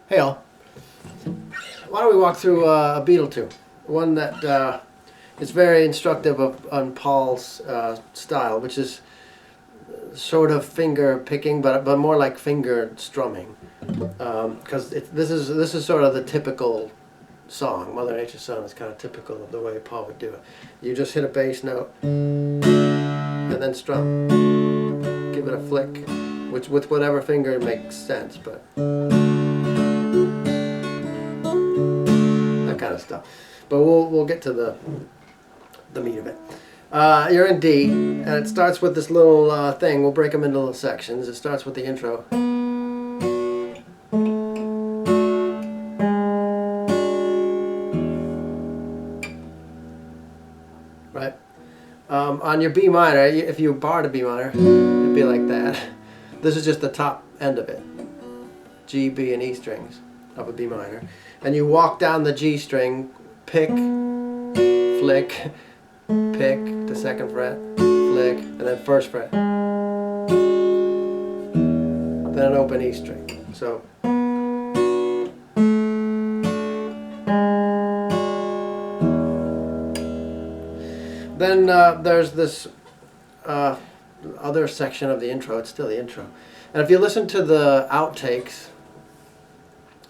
Hey all, why don't we walk through a Beatle tune? One that is very instructive on Paul's style, which is sort of finger picking, but more like finger strumming. Because this is sort of the typical song. Mother Nature's Son is kind of typical of the way Paul would do it. You just hit a bass note and then strum. Give it a flick, which with whatever finger makes sense, but that kind of stuff. But we'll get to the meat of it. You're in D, and it starts with this little thing. We'll break them into little sections. It starts with the intro. Right? On your B minor, if you barred a B minor, it'd be like that. This is just the top end of it. G, B, and E strings of a B minor. And you walk down the G string, pick, flick, pick to second fret, flick, and then first fret. Then an open E string. So then there's this other section of the intro. It's still the intro. And if you listen to the outtakes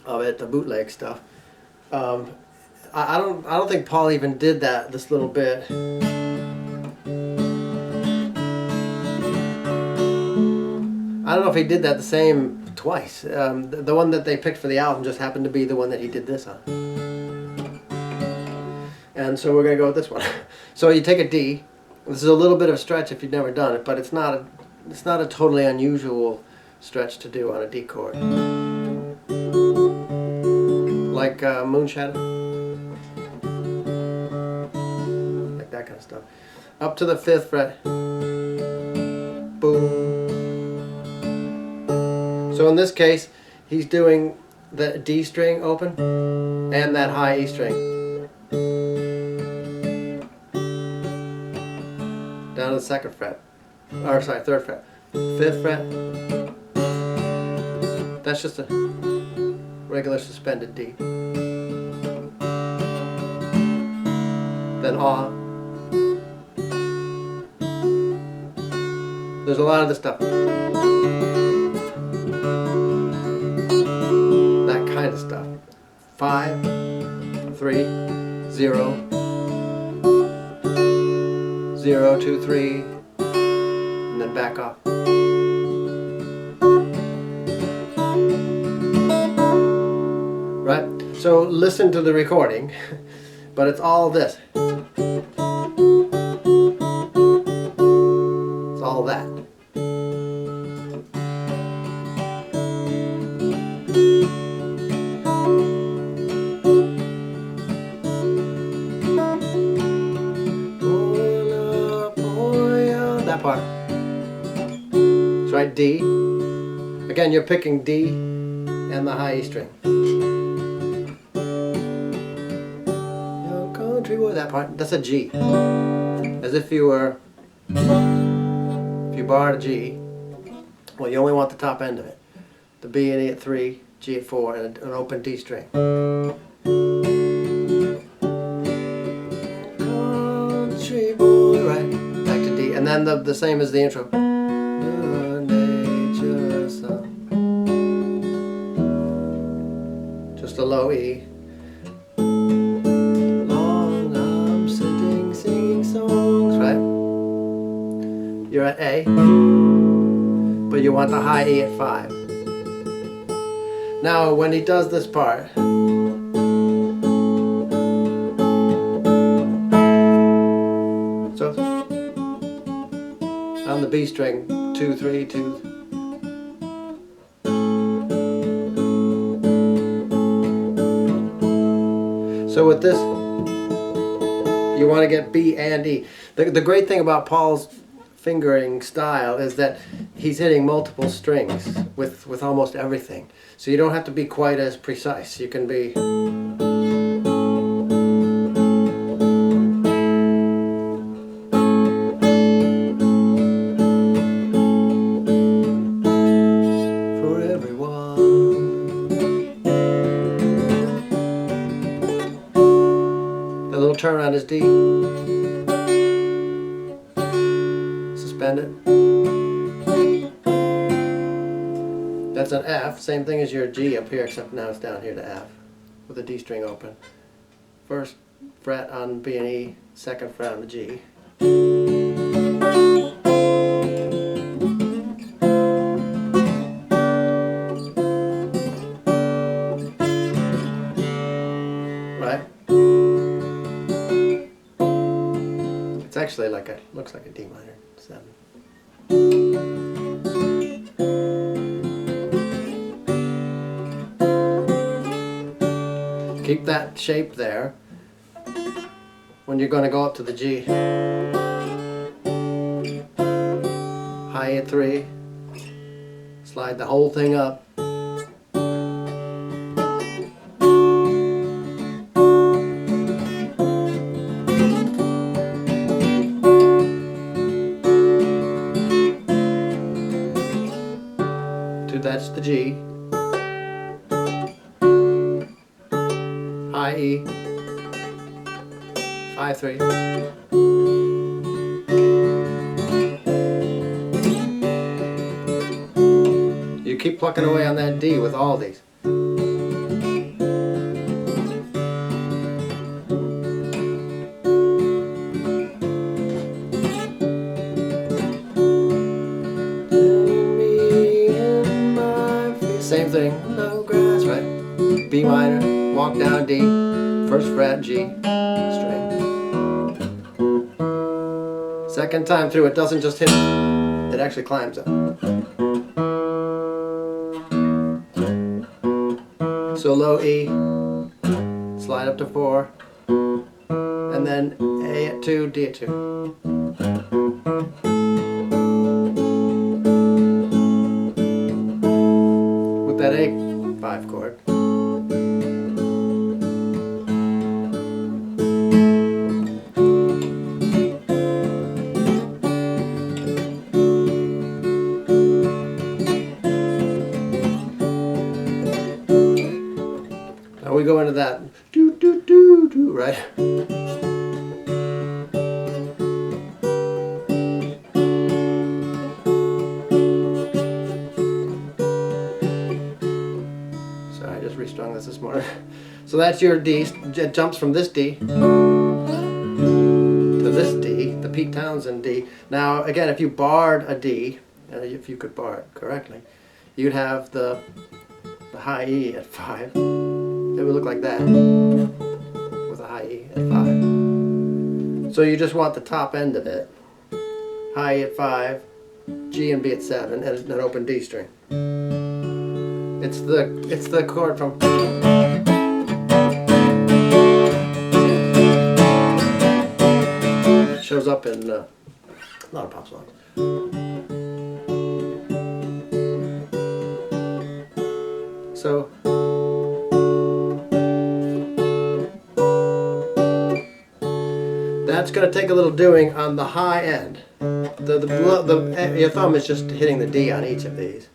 of it, the bootleg stuff, I don't think Paul even did that, this little bit. I don't know if he did that the same twice. The one that they picked for the album just happened to be the one that he did this on. And so we're going to go with this one. So you take a D. This is a little bit of a stretch if you've never done it, but it's not a totally unusual stretch to do on a D chord. Like Moonshadow. Like that kind of stuff. Up to the 5th fret. Boom. So in this case, he's doing the D string open and that high E string. Down to the 2nd fret. Or sorry, 3rd fret. 5th fret. That's just a regular suspended D. Then A. There's a lot of this stuff. That kind of stuff. 5, 3, 0, 0, 2, 3, and then back off. Right? So listen to the recording, but it's all this. It's all that. That part. That's right, D. Again, you're picking D and the high E string. Young country boy, that part. That's a G. As if you were, if you barred a G, well, you only want the top end of it. The B and E at 3, G at 4, and an open D string. Country boy, right? Back to D. And then the same as the intro. Mother Nature's Son. Just a low E. Long I'm sitting singing songs, right? You're at A, but you want the high E at 5. Now when he does this part, so on the B string, 2, 3, 2. So with this, you want to get B and E. The great thing about Paul's fingering style is that he's hitting multiple strings with almost everything. So you don't have to be quite as precise. You can be... For everyone turnaround is D. Suspend it. That's an F, same thing as your G up here, except now it's down here to F with the D string open. First fret on B and E, second fret on the G. Right? It's actually like a, looks like a D minor 7. Keep that shape there when you're going to go up to the G. High at 3, slide the whole thing up. That's the G. High E, 5-3. You keep plucking away on that D with all these. Same thing, no grass, right? B minor, walk down D, first fret G, string. Second time through, it doesn't just hit, it actually climbs up. So low E, slide up to 4, and then A at 2, D at 2. That A5 chord. Now we go into that do do do do, right? I just restrung this morning. So that's your D. It jumps from this D to this D, the Pete Townsend D. Now again, if you barred a D, if you could bar it correctly, you'd have the high E at 5. It would look like that with a high E at 5. So you just want the top end of it. High E at 5, G and B at 7, and an open D string. It's the chord from. It shows up in a lot of pop songs. So that's going to take a little doing on the high end. Your thumb is just hitting the D on each of these.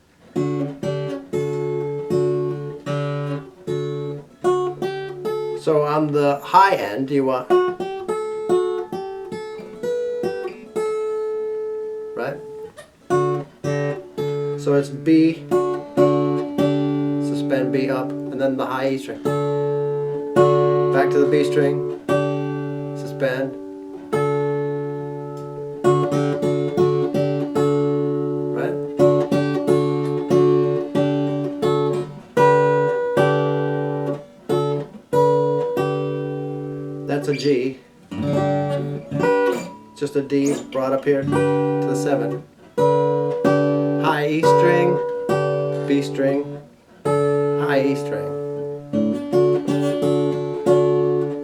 So on the high end, you want, right? So it's B, suspend B up, and then the high E string. Back to the B string, suspend. Right? That's a G. Just a D brought up here to the 7. High E string, B string, high E string.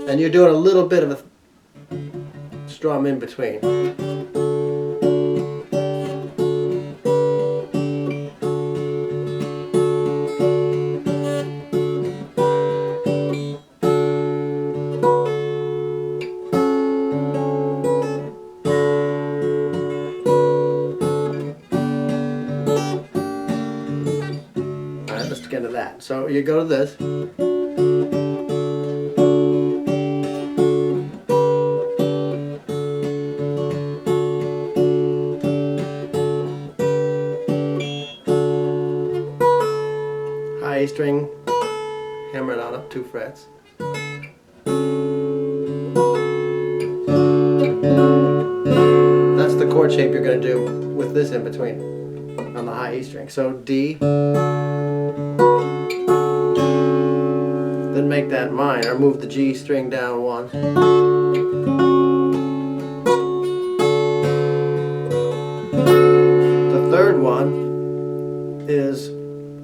And you're doing a little bit of a strum in between. Let's get into that. So you go to this. high E string, hammer it on up 2 frets. That's the chord shape you're going to do with this in between on the high E string. So D, then make that minor, move the G string down 1. The third one is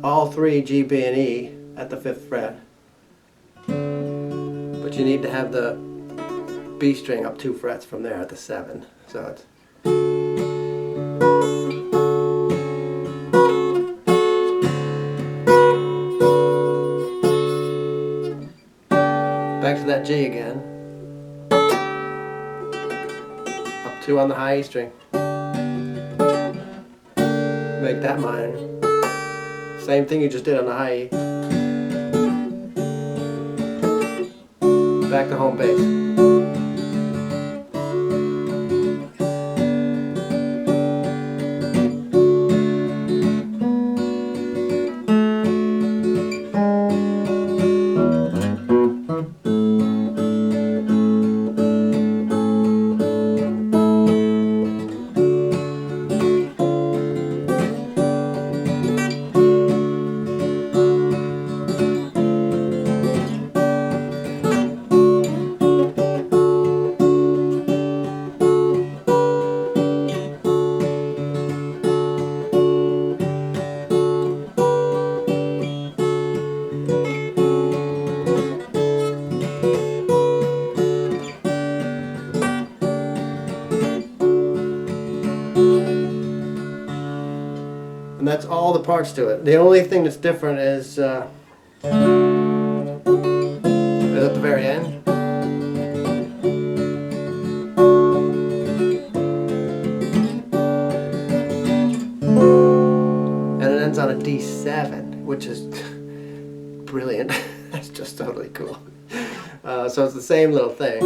all 3 G, B, and E at the 5th fret. But you need to have the B string up 2 frets from there at the 7. So it's back to that G again. Up 2 on the high E string. Make that minor. Same thing you just did on the high E. Back to home base. And that's all the parts to it. The only thing that's different is at the very end. And it ends on a D7, which is brilliant. That's just totally cool. So it's the same little thing.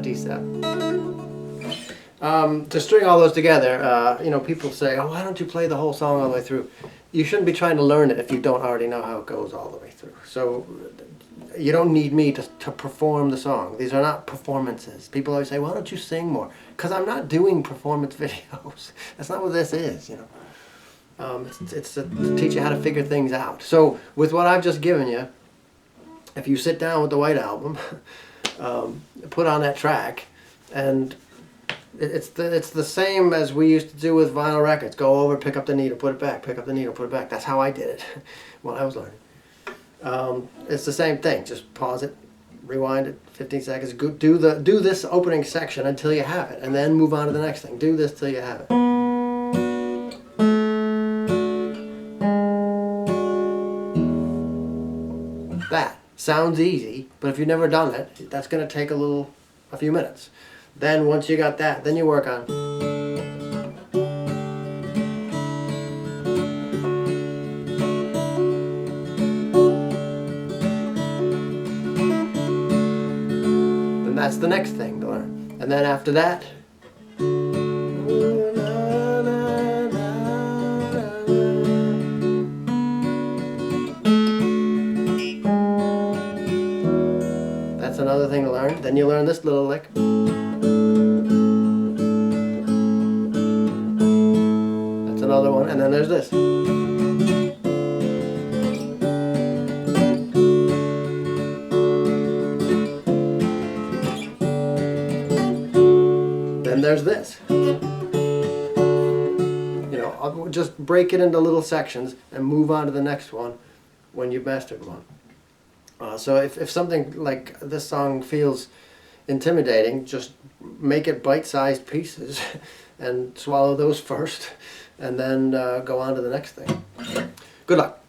D7. To string all those together, you know, people say, oh, why don't you play the whole song all the way through? You shouldn't be trying to learn it if you don't already know how it goes all the way through. So you don't need me to perform the song. These are not performances. People always say, why don't you sing more? Because I'm not doing performance videos. That's not what this is, you know. It's to teach you how to figure things out. So with what I've just given you, if you sit down with the White Album, put on that track, and it's the same as we used to do with vinyl records. Go over, pick up the needle, put it back, pick up the needle, put it back. That's how I did it when I was learning. It's the same thing. Just pause it, rewind it 15 seconds. Go, do this opening section until you have it, and then move on to the next thing. Do this till you have it. That sounds easy, but if you've never done it, that's going to take a few minutes. Then once you got that, then you work on. Then that's the next thing to learn. And then after that, that's another thing to learn. Then you learn this little lick. That's another one. And then there's this. Then there's this. You know, I'll just break it into little sections and move on to the next one when you've mastered one. So if something like this song feels intimidating, just make it bite-sized pieces and swallow those first, and then go on to the next thing. Good luck.